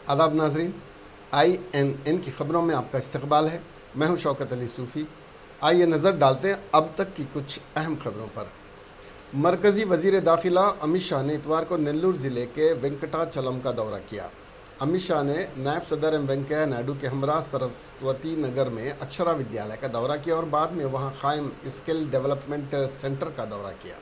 आदाब नाजरीन, INN की ख़बरों में आपका इस्तकबाल है। मैं हूं शौकत अली सूफ़ी। आइए नज़र डालते हैं अब तक की कुछ अहम खबरों पर। मरकज़ी वज़ीर दाखिला अमित शाह ने इतवार को नेल्लूर ज़िले के वेंकटाचलम का दौरा किया। अमित शाह ने नायब सदर एम वेंकैया नायडू के हमरा सरस्वती नगर में अक्षरा विद्यालय का दौरा किया और बाद में वहां कायम स्किल डेवलपमेंट सेंटर का दौरा किया।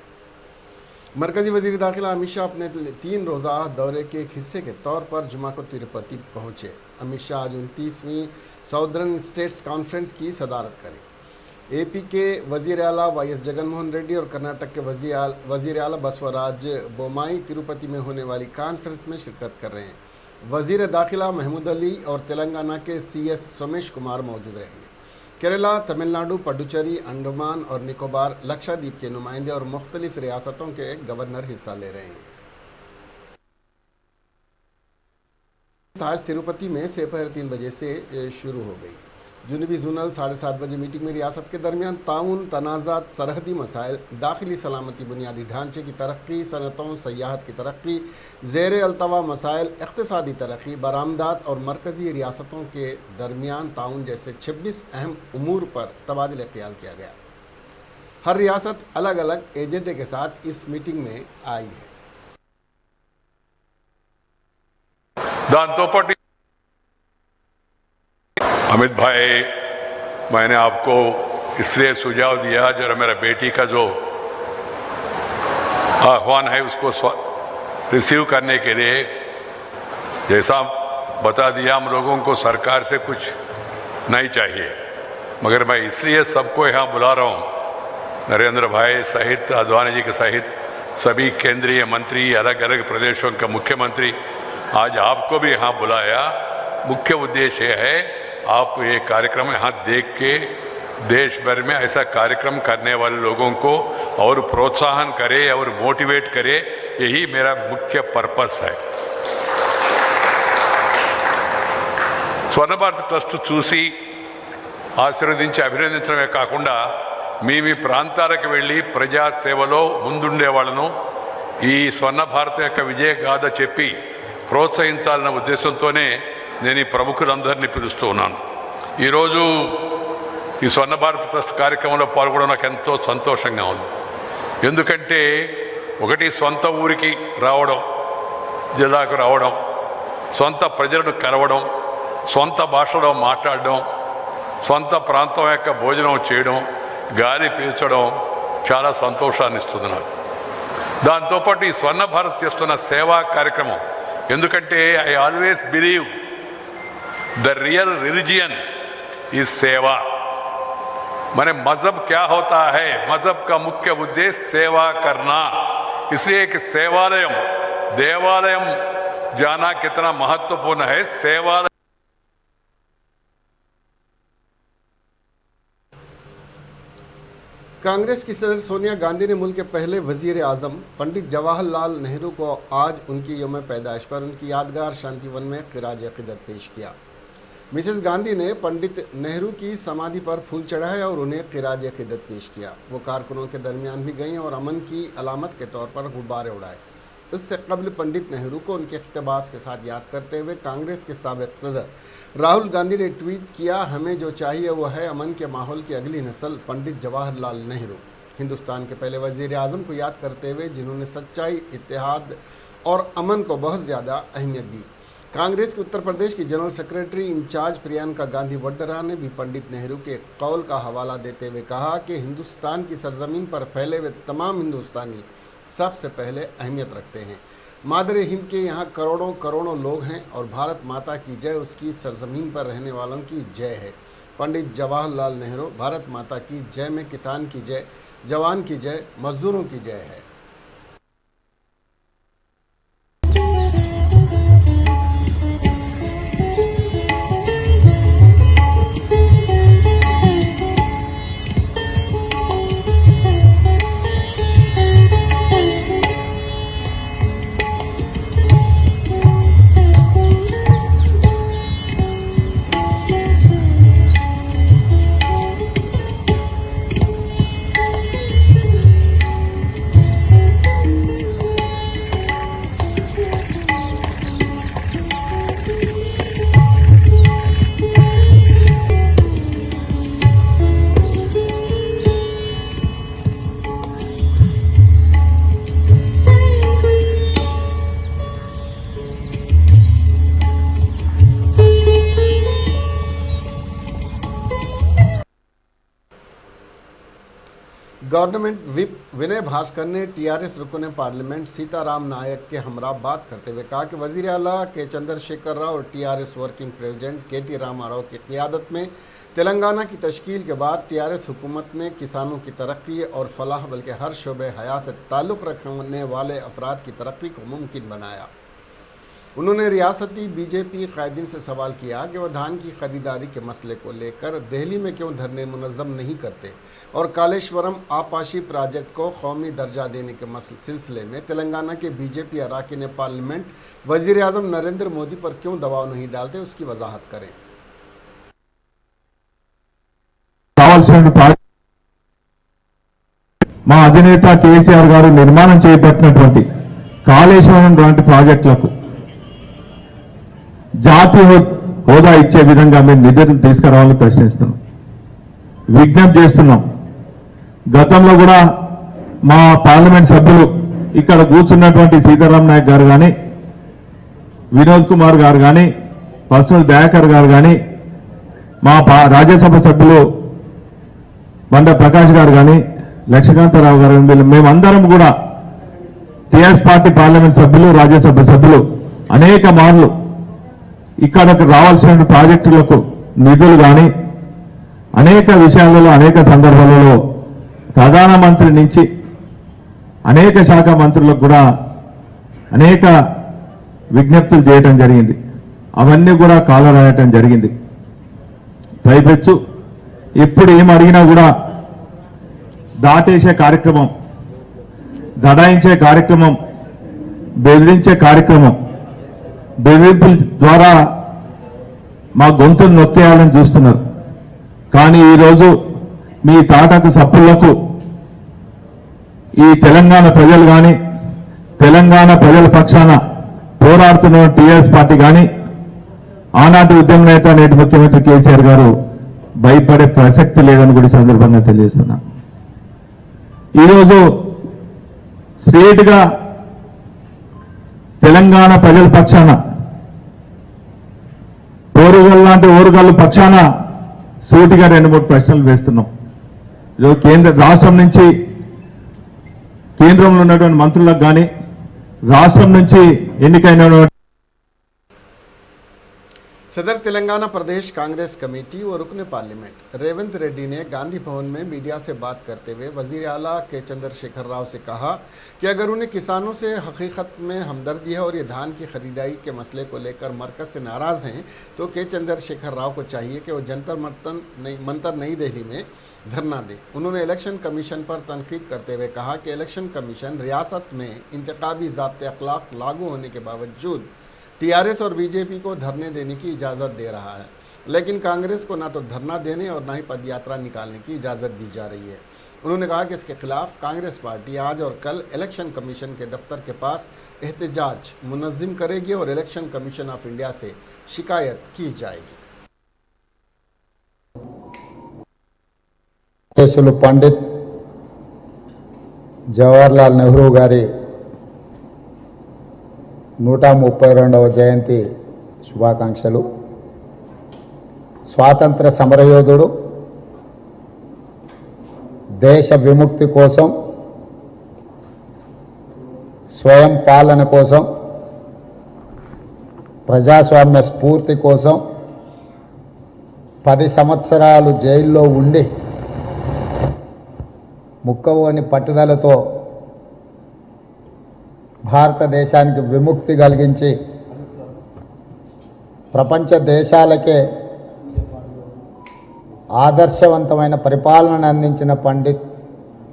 मरकज़ी वज़ीर दाखिला अमित शाह अपने 3 रोज़ा दौरे के एक हिस्से के तौर पर जुमा को तिरुपति पहुँचे। अमित शाह आज 29वीं साउदर्न स्टेट्स कॉन्फ्रेंस की सदारत करें। AP के वज़ीर आला YS जगनमोहन रेड्डी और कर्नाटक के वज़ीर आला बसवराज बोमाई तिरुपति में होने वाली कॉन्फ्रेंस में शिरकत कर रहे हैं। वज़ीर दाखिला महमूद अली और तेलंगाना के CS सोमेश कुमार मौजूद रहेंगे। केरला, तमिलनाडु, पुडुचेरी, अंडमान और निकोबार, लक्षद्वीप के नुमाइंदे और मुख्तलिफ रियासतों के गवर्नर हिस्सा ले रहे हैं। आज तिरुपति में दोपहर 3 बजे से शुरू हो गई। जुनूबी जोनल 7:30 बजे मीटिंग में रियासत के दरमियान ताउन, तनाज़ात, सरहदी मसाइल, दाखिली सलामती, बुनियादी ढांचे की तरक्की, सनतों, सयाहत की तरक्की, ज़ेर अल्तवा मसाइल, इक़्तिसादी तरक्की, बरामदात और मरकज़ी रियासतों के दरमियान ताउन जैसे 26 अहम उमूर पर तबादिल ख्याल किया गया। हर रियासत अलग अलग एजेंडे के साथ इस मीटिंग में आई है। अमित भाई, मैंने आपको इसलिए सुझाव दिया जरा मेरा बेटी का जो आह्वान है उसको रिसीव करने के लिए। जैसा बता दिया, हम लोगों को सरकार से कुछ नहीं चाहिए, मगर मैं इसलिए सबको यहाँ बुला रहा हूँ। नरेंद्र भाई सहित, आडवाणी जी के सहित सभी केंद्रीय मंत्री, अलग अलग प्रदेशों के मुख्यमंत्री, आज आपको भी यहाँ बुलाया। मुख्य उद्देश्य है आप ये कार्यक्रम यहाँ देख के देश भर में ऐसा कार्यक्रम करने वाले लोगों को और प्रोत्साहन करे और मोटिवेट करे, यही मेरा मुख्य पर्पस है। స్వర్ణ భారత్ ట్రస్ట్ చూసి ఆశీర్వదించి అభినందించడమే కాకుండా మీ ప్రాంతాలకు వెళ్ళి ప్రజా సేవలో ముందుండే వాళ్ళను ఈ స్వర్ణ భారత్ యొక్క విజయ గాథ చెప్పి ప్రోత్సహించాలన్న ఉద్దేశంతోనే నేను ఈ ప్రముఖులందరినీ పిలుస్తూ ఉన్నాను. ఈరోజు ఈ స్వర్ణ భారత్ ట్రస్ట్ కార్యక్రమంలో పాల్గొనడం నాకు ఎంతో సంతోషంగా ఉంది. ఎందుకంటే ఒకటి, సొంత ఊరికి రావడం, జిల్లాకు రావడం, సొంత ప్రజలను కలవడం, సొంత భాషలో మాట్లాడడం, సొంత ప్రాంతం యొక్క భోజనం చేయడం, గాలి పీల్చడం చాలా సంతోషాన్ని ఇస్తుంది నాకు. దాంతోపాటు ఈ స్వర్ణ భారత్ చేస్తున్న సేవా కార్యక్రమం, ఎందుకంటే I always believe the real religion is सेवा। माने मजहब क्या होता है? मजहब का मुख्य उद्देश्य सेवा करना। इसलिए कि सेवालयम, देवालयम जाना कितना महत्वपूर्ण है। सेवालय कांग्रेस की सदर सोनिया गांधी ने मुल्क के पहले वजीर आजम पंडित जवाहरलाल नेहरू को आज उनकी यौम पैदाइश पर उनकी यादगार शांतिवन में खिराज अक़ीदत पेश किया। मिसेस गांधी ने पंडित नेहरू की समाधि पर फूल चढ़ाया और उन्हें खिराज अक़ीदत पेश किया। वो कारकुनों के दरमियान भी गईं और अमन की अलामत के तौर पर गुब्बारे उड़ाए। इससे कबल पंडित नेहरू को उनके इक़्तिबास के साथ याद करते हुए कांग्रेस के साबिक़ सदर राहुल गांधी ने ट्वीट किया, हमें जो चाहिए वह है अमन के माहौल की अगली नस्ल, पंडित जवाहरलाल नेहरू। हिंदुस्तान के पहले वज़ीर आज़म को याद करते हुए जिन्होंने सच्चाई, इत्तेहाद और अमन को बहुत ज़्यादा अहमियत दी। कांग्रेस के उत्तर प्रदेश की general secretary incharge Priyanka Gandhi Vadra ने भी पंडित नेहरू के कौल का हवाला देते हुए कहा कि हिंदुस्तान की सरजमीन पर फैले हुए तमाम हिंदुस्तानी सबसे पहले अहमियत रखते हैं। मादरे हिंद के यहाँ करोड़ों करोड़ों लोग हैं और भारत माता की जय उसकी सरजमीन पर रहने वालों की जय है। पंडित जवाहरलाल नेहरू, भारत माता की जय में किसान की जय, जवान की जय, मजदूरों की जय है। गवर्नमेंट विप विनय भास्कर ने टीआरएस रुकने पार्लियामेंट सीताराम नायक के हमरा बात करते हुए कहा कि वजीर आला के चंद्रशेखर राव और टीआरएस वर्किंग प्रेसिडेंट केटी रामाराव की क़ियादत में तेलंगाना की तश्कील के बाद टीआरएस हुकूमत ने किसानों की तरक्की और फलाह बल्कि हर शोबे हया से ताल्लुक़ रखने वाले अफराद की तरक्की को मुमकिन बनाया। उन्होंने रियासती बीजेपी कायदीन से सवाल किया कि वह धान की खरीदारी के मसले को लेकर दिल्ली में क्यों धरने मुनज़्ज़म नहीं करते और कालेश्वरम आपाशी प्रोजेक्ट को कौमी दर्जा देने के सिलसिले में तेलंगाना के बीजेपी अराकीन ने पार्लियामेंट वज़ीर आज़म नरेंद्र मोदी पर क्यों दबाव नहीं डालते, उसकी वजाहत करें। మా అధినేత కేసీఆర్ గారు నిర్మాణం చేపట్టినటువంటి కాళేశ్వరం లాంటి ప్రాజెక్టులకు జాతీయ హోదా ఇచ్చే విధంగా మేము నిధులు తీసుకురావాలని ప్రశ్నిస్తున్నాం, విజ్ఞప్తి చేస్తున్నాం। గతంలో కూడా మా పార్లమెంట్ సభ్యులు ఇక్కడ కూర్చున్నటువంటి సీతారాం నాయక్ గారు కానీ, వినోద్ కుమార్ గారు కానీ, పర్సనల్ దయాకర్ గారు కానీ, మా రాజ్యసభ సభ్యులు బండ ప్రకాష్ గారు కానీ, లక్ష్మీకాంతరావు గారు, మేమందరం కూడా టీఆర్ఎస్ పార్టీ పార్లమెంట్ సభ్యులు, రాజ్యసభ సభ్యులు అనేక మార్లు ఇక్కడకు రావాల్సిన ప్రాజెక్టులకు నిధులు కానీ అనేక విషయాలలో అనేక సందర్భాలలో ప్రధానమంత్రి నుంచి అనేక శాఖ మంత్రులకు కూడా అనేక విజ్ఞప్తులు చేయడం జరిగింది। అవన్నీ కూడా కాలరాయటం జరిగింది। పైపెచ్చు ఇప్పుడు ఏం అడిగినా కూడా దాటేసే కార్యక్రమం, దడాయించే కార్యక్రమం, బెదిరించే కార్యక్రమం, బెదిరింపుల ద్వారా మా గొంతును నొక్కేయాలని చూస్తున్నారు। కానీ ఈరోజు మీ తాటకు సప్పులకు ఈ తెలంగాణ ప్రజలు కానీ, తెలంగాణ ప్రజల పక్షాన పోరాడుతున్న టీఆర్ఎస్ పార్టీ కానీ, ఆనాటి ఉద్యమ నేత నేటి ముఖ్యమంత్రి కేసీఆర్ గారు భయపడే ప్రసక్తి లేదని కూడా సందర్భంగా తెలియజేస్తున్నా। ఈరోజు స్ట్రేట్ గా తెలంగాణ ప్రజల పక్షాన, ఓరుగల్ లాంటి ఓరుగల్లు పక్షాన సూటిగా 2-3 ప్రశ్నలు వేస్తున్నాం। ఈరోజు రాష్ట్రం నుంచి కేంద్రంలో ఉన్నటువంటి మంత్రులకు కానీ, రాష్ట్రం నుంచి ఎన్నికైన सदर तेलंगाना प्रदेश कांग्रेस कमेटी और रुकन पार्लियामेंट रेवंत रेड्डी ने गांधी भवन में मीडिया से बात करते हुए वजीर आला के चंद्रशेखर राव से कहा कि अगर उन्हें किसानों से हकीकत में हमदर्दी है और ये धान की खरीदारी के मसले को लेकर मरकज से नाराज़ हैं तो के चंद्रशेखर राव को चाहिए कि वो जंतर मंतर नई दिल्ली में धरना दे। उन्होंने इलेक्शन कमीशन पर तनकीद करते हुए कहा कि इलेक्शन कमीशन रियासत में इंतखाबी ज़ाब्ते अखलाक लागू होने के बावजूद टीआरएस और बीजेपी को धरने देने की इजाज़त दे रहा है, लेकिन कांग्रेस को ना तो धरना देने और ना ही पदयात्रा निकालने की इजाज़त दी जा रही है। उन्होंने कहा कि इसके खिलाफ कांग्रेस पार्टी आज और कल इलेक्शन कमीशन के दफ्तर के पास एहतजाज मुनज़्ज़म करेगी और इलेक्शन कमीशन ऑफ इंडिया से शिकायत की जाएगी। पंडित जवाहरलाल नेहरू गारी 132వ జయంతి శుభాకాంక్షలు। స్వాతంత్ర సమరయోధుడు, దేశ విముక్తి కోసం, స్వయం పాలన కోసం, ప్రజాస్వామ్య స్ఫూర్తి కోసం 10 సంవత్సరాలు జైల్లో ఉండి ముక్కవోని పట్టుదలతో భారతదేశానికి విముక్తి కలిగించి ప్రపంచ దేశాలకే ఆదర్శవంతమైన పరిపాలన అందించిన పండిత్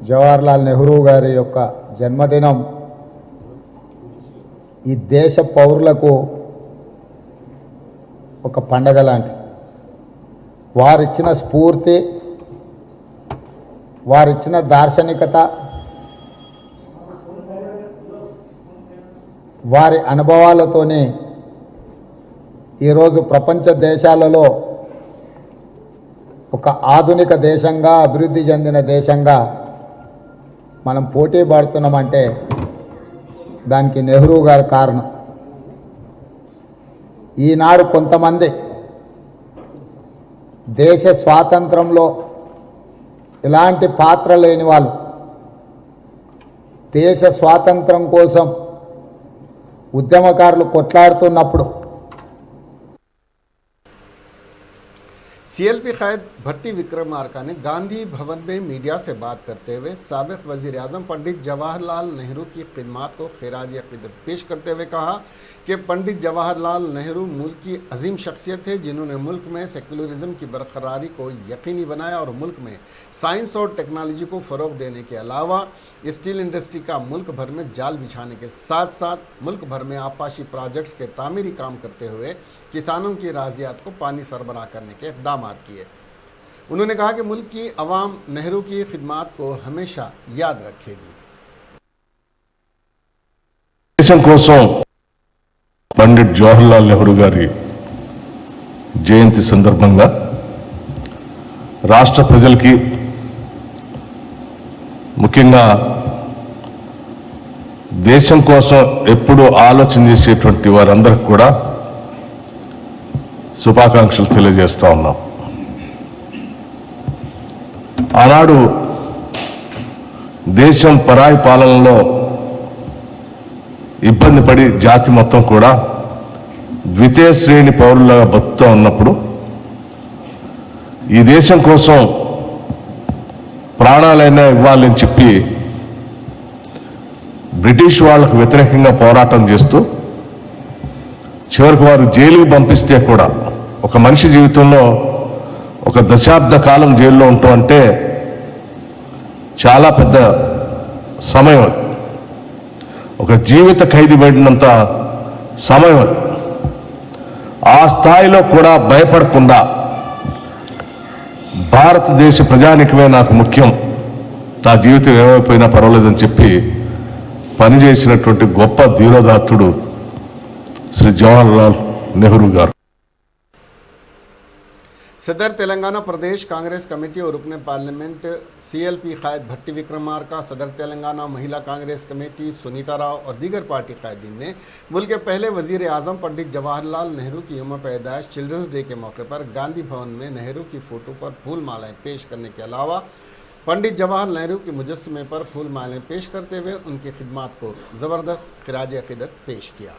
జవహర్లాల్ నెహ్రూ గారి యొక్క జన్మదినం ఈ దేశ పౌరులకు ఒక పండగ లాంటిది। వారిచ్చిన స్ఫూర్తి, వారిచ్చిన దార్శనికత, వారి అనుభవాలతోనే ఈరోజు ప్రపంచ దేశాలలో ఒక ఆధునిక దేశంగా, అభివృద్ధి చెందిన దేశంగా మనం పోటీ పడుతున్నామంటే దానికి నెహ్రూ గారి కారణం। ఈనాడు కొంతమంది దేశ స్వాతంత్రంలో ఎలాంటి పాత్ర లేని వాళ్ళు దేశ స్వాతంత్రం కోసం ఉద్యమకారులు కొట్లాడుతున్నప్పుడు सीएलपी कायद भट्टी विक्रमार्का ने गांधी भवन में मीडिया से बात करते हुए साबिक वजीर आजम पंडित जवाहरलाल नेहरू की खिदमत को खिराज अकीदत पेश करते हुए कहा कि पंडित जवाहरलाल नेहरू मुल्क की अजीम शख्सियत थे जिन्होंने मुल्क में सेक्युलरिज्म की बरकरारी को यकीनी बनाया और मुल्क में साइंस और टेक्नोलॉजी को फ़रोग देने के अलावा स्टील इंडस्ट्री का मुल्क भर में जाल बिछाने के साथ साथ मुल्क भर में आपाशी प्रोजेक्ट्स के तामीरी काम करते हुए किसानों की राजियात को पानी सरबराह करने के इक़दाम किए। उन्होंने कहा कि मुल्क की अवाम नेहरू की खिदमत को हमेशा याद रखेगी। దేశం కోసం పండిట్ జవహర్లాల్ నెహ్రూ గారి జయంతి సందర్భంగా రాష్ట్ర ప్రజలకి ముఖ్యంగా దేశం కోసం ఎప్పుడూ ఆలోచన చేసేటువంటి వారందరికీ కూడా శుభాకాంక్షలు తెలియజేస్తా ఉన్నాం. ఆనాడు దేశం పరాయి పాలనలో ఇబ్బంది పడి జాతి మొత్తం కూడా ద్వితీయ శ్రేణి పౌరులుగా బతుకుతూ ఉన్నప్పుడు ఈ దేశం కోసం ప్రాణాలైనా ఇవ్వాలని చెప్పి బ్రిటిష్ వాళ్ళకు వ్యతిరేకంగా పోరాటం చేస్తూ చివరికి వారు జైలుకి పంపిస్తే కూడా ఒక మనిషి జీవితంలో ఒక దశాబ్ద కాలం జైల్లో ఉంటాం అంటే చాలా పెద్ద సమయం అది. ఒక జీవిత ఖైదీ పడినంత సమయం అది. ఆ స్థాయిలో కూడా భయపడకుండా భారతదేశ ప్రజానికమే నాకు ముఖ్యం, నా జీవితం ఏమైపోయినా పర్వాలేదని చెప్పి పనిచేసినటువంటి గొప్ప ధీరోదాత్తుడు श्री जवाहरलाल नेहरू गारू। सदर तेलंगाना प्रदेश कांग्रेस कमेटी और रुकने पार्लियामेंट सीएलपी कायद भट्टी विक्रमार्का, सदर तेलंगाना महिला कांग्रेस कमेटी सुनीता राव और दीगर पार्टी कायदीन ने मुल्क के पहले वजीर आजम पंडित जवाहरलाल नेहरू की यौम पैदाइश चिल्ड्रंस डे के मौके पर गांधी भवन में नेहरू की फ़ोटो पर फूल मालाएँ पेश करने के अलावा पंडित जवाहरलाल नेहरू के मुजस्समे पर फूल मालाएँ पेश करते हुए उनकी खिदमत को ज़बरदस्त खिराज अकीदत पेश किया।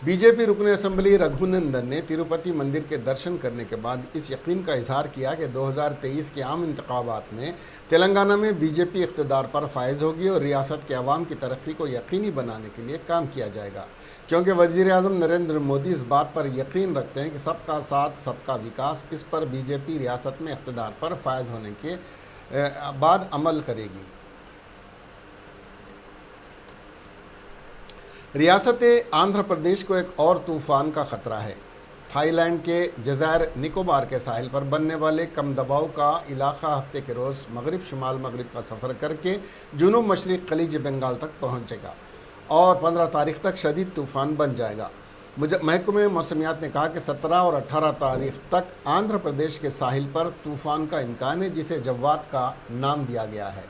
बीजेपी रुकन असम्बली रघुनंदन ने तिरुपति मंदिर के दर्शन करने के बाद इस यकीन का इजहार किया कि 2023 के आम इंतखाबात में तेलंगाना में बीजेपी इख्तिदार पर फायज होगी और रियासत के अवाम की तरक्की को यकीनी बनाने के लिए काम किया जाएगा, क्योंकि वज़ीर आज़म नरेंद्र मोदी इस बात पर यकीन रखते हैं कि सबका साथ सबका विकास, इस पर बीजेपी रियासत में इख्तिदार पर फायज होने के बाद अमल करेगी। रियासत आंध्र प्रदेश को एक और तूफ़ान का ख़तरा है। थाईलैंड के जज़ायर निकोबार के साहिल पर बनने वाले कम दबाव का इलाका हफ्ते के रोज़ मगरिब शुमाल मगरिब का सफ़र करके जुनूब मशरिक़ खलीज बंगाल तक पहुँचेगा और 15 तारीख तक शदीद तूफ़ान बन जाएगा। महकमे मौसमियात ने कहा कि 17 और 18 तारीख तक आंध्र प्रदेश के साहिल पर तूफ़ान का इम्कान है, जिसे जव्वाद का नाम दिया गया है।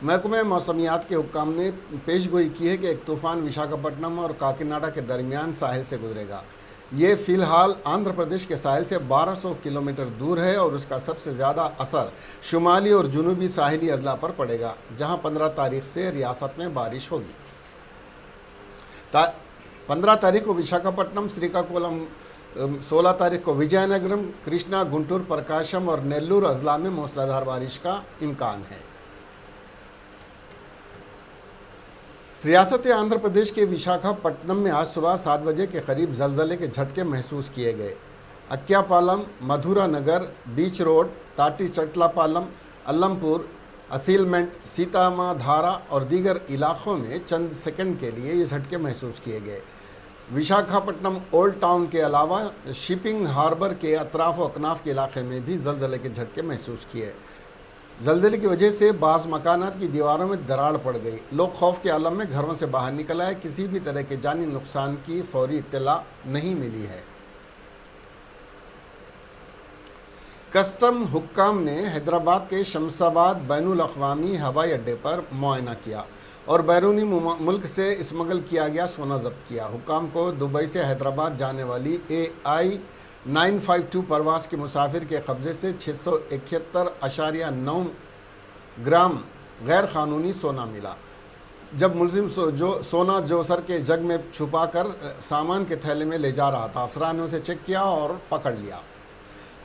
महकमे मौसमियात के हुक्काम ने पेशगोई की है कि एक तूफ़ान विशाखापट्टनम और काकीनाडा के दरमियान साहिल से गुजरेगा। ये फ़िलहाल आंध्र प्रदेश के साहिल से 1200 किलोमीटर दूर है और उसका सबसे ज़्यादा असर शुमाली और जुनूबी साहिली अजला पर पड़ेगा, जहां 15 तारीख से रियासत में बारिश होगी। 15 तारीख को विशाखापट्टनम, श्रीकाकुलम, 16 तारीख को विजयनगरम, कृष्णा, गुंटूर, प्रकाशम और नेल्लूर अजला में मूसलाधार बारिश का इम्कान है। रियासत आंध्र प्रदेश के विशाखापट्टनम में आज सुबह 7 बजे के करीब जलजले के झटके महसूस किए गए। अक्यापालम, मधुरा नगर, बीच रोड, ताटी चटलापालम, अल्लमपुर, असीलमेंट, सीतामाधारा और दीगर इलाकों में चंद सेकंड के लिए ये झटके महसूस किए गए। विशाखापट्टनम ओल्ड टाउन के अलावा शिपिंग हार्बर के अतराफ व अकनाफ के इलाके में भी जलजले के झटके महसूस किए। जलजले की वजह से बाज़ मकानात की दीवारों में दरार पड़ गई। लोग खौफ के आलम में घरों से बाहर निकल आए। किसी भी तरह के जानी नुकसान की फौरी इत्तला नहीं मिली है। कस्टम हुक्काम ने हैदराबाद के शमशाबाद बैनुल अक़वामी हवाई अड्डे पर मुआयना किया और बैरूनी मुल्क से स्मगल किया गया सोना जब्त किया। हुक्काम को दुबई से हैदराबाद जाने वाली AI-952 परवास के मुसाफिर के कब्जे से 671.9 ग्राम गैर कानूनी सोना मिला। जब मुलजिम सोना जोसर के जग में छुपाकर सामान के थैले में ले जा रहा था, अफसरान ने उसे चेक किया और पकड़ लिया।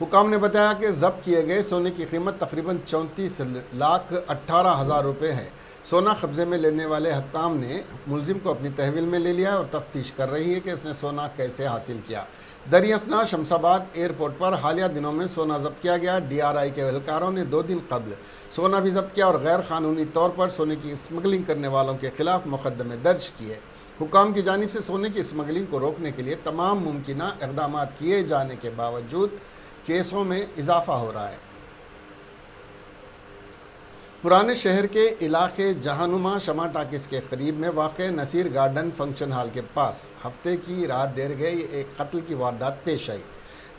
हुकाम ने बताया कि जब्त किए गए सोने की कीमत तकरीबन 34,18,000 रुपये है। सोना कब्जे में लेने वाले हुकाम ने मुलजिम को अपनी तहवील में ले लिया और तफ्तीश कर रही है कि इसने सोना कैसे हासिल किया। दरियासना शमशाबाद एयरपोर्ट पर हालिया दिनों में सोना जब्त किया गया। DRI के एहलकारों ने 2 दिन कबल सोना भी जब्त किया और गैर कानूनी तौर पर सोने की स्मगलिंग करने वालों के खिलाफ मुकदमे दर्ज किए। हुकाम की जानिब से सोने की स्मगलिंग को रोकने के लिए तमाम मुमकिना इक़दाम किए जाने के बावजूद केसों में इजाफा हो रहा है। पुराने शहर के इलाके जहानुमा शमा टाकिस के करीब में वाक़े नसीर गार्डन फंक्शन हॉल के पास हफ्ते की रात देर गई एक कत्ल की वारदात पेश आई।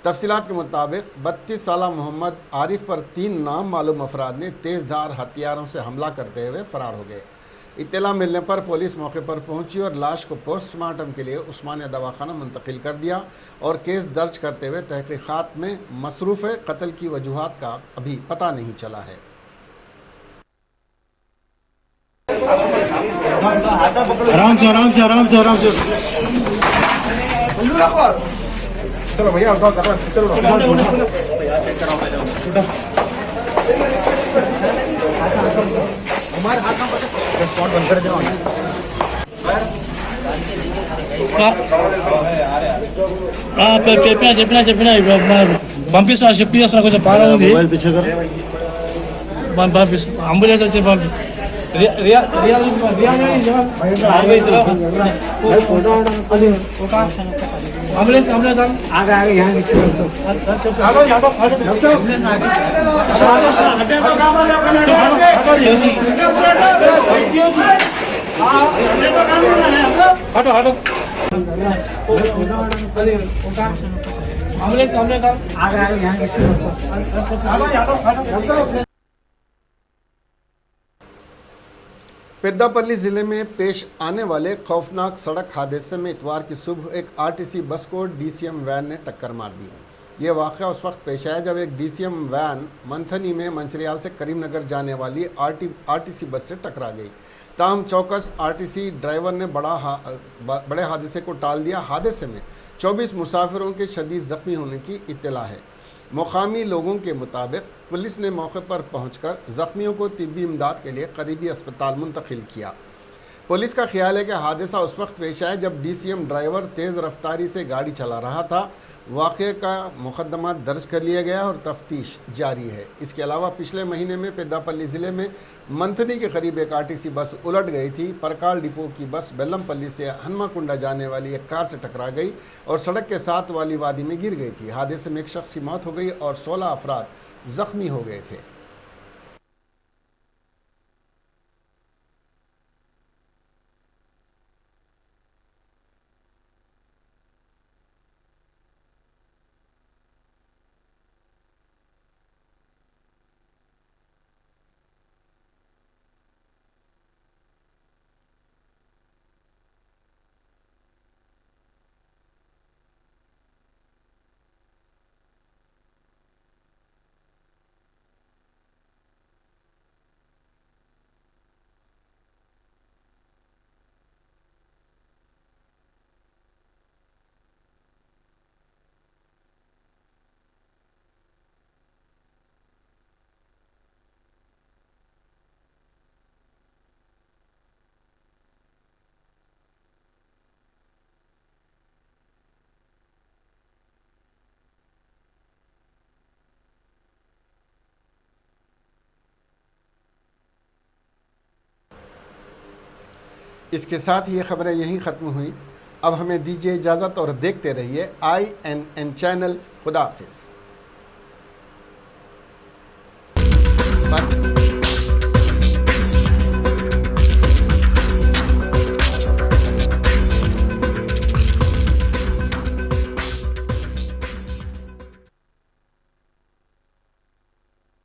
तफसीलात के मुताबिक 32 साला मोहम्मद आरिफ पर 3 नाम मालूम अफराद ने तेज़धार हथियारों से हमला करते हुए फ़रार हो गए। इत्तला मिलने पर पुलिस मौके पर पहुंची और लाश को पोस्टमार्टम के लिए उस्मानिया दवाखाना मुंतकिल कर दिया और केस दर्ज करते हुए तहकीक़ात में मसरूफ़ है। कत्ल की वजूहात का अभी पता नहीं चला है। आराम से आराम से आराम से आराम से चलो भैया चलो हमारे हाथ में स्पॉट बंद कर दो। చెప్పినా పంపిస్తా చెప్పి చేస్తున్నా కొంచెం బాగా ఉంది అంబులెన్స్ వచ్చి పంపి అంబులెన్స్ पेद्दापल्ली ज़िले में पेश आने वाले खौफनाक सड़क हादसे में इतवार की सुबह एक RTC बस को DCM वैन ने टक्कर मार दी। ये वाक़या उस वक्त पेश आया जब एक DCM वैन मंथनी में मंचरियाल से करीमनगर जाने वाली RTC बस से टकरा गई। ताहम चौकस RTC ड्राइवर ने बड़े हादसे को टाल दिया। हादसे में 24 मुसाफिरों के शदीद ज़ख्मी होने की इत्तला है। मुकामी लोगों के मुताबिक पुलिस ने मौके पर पहुंचकर ज़ख्मियों को तिब्बी इमदाद के लिए करीबी अस्पताल मुंतकिल किया। पुलिस का ख्याल है कि हादसा उस वक्त पेश आया जब DCM ड्राइवर तेज़ रफ्तारी से गाड़ी चला रहा था। वाक़े का मुकदमा दर्ज कर लिया गया और तफ्तीश जारी है। इसके अलावा पिछले महीने में पेद्दापल्ली ज़िले में मंथनी के करीब एक RTC बस उलट गई थी। परकाल डिपो की बस बेल्लमपल्ली से हनुमाकुंडा जाने वाली एक कार से टकरा गई और सड़क के साथ वाली वादी में गिर गई थी। हादसे में एक शख्स की मौत हो गई और 16 अफराद ज़ख्मी हो गए थे। इसके साथ ही ये खबरें यहीं ख़त्म हुई। अब हमें दीजिए इजाज़त और देखते रहिए INN चैनल। खुदा हाफिज़।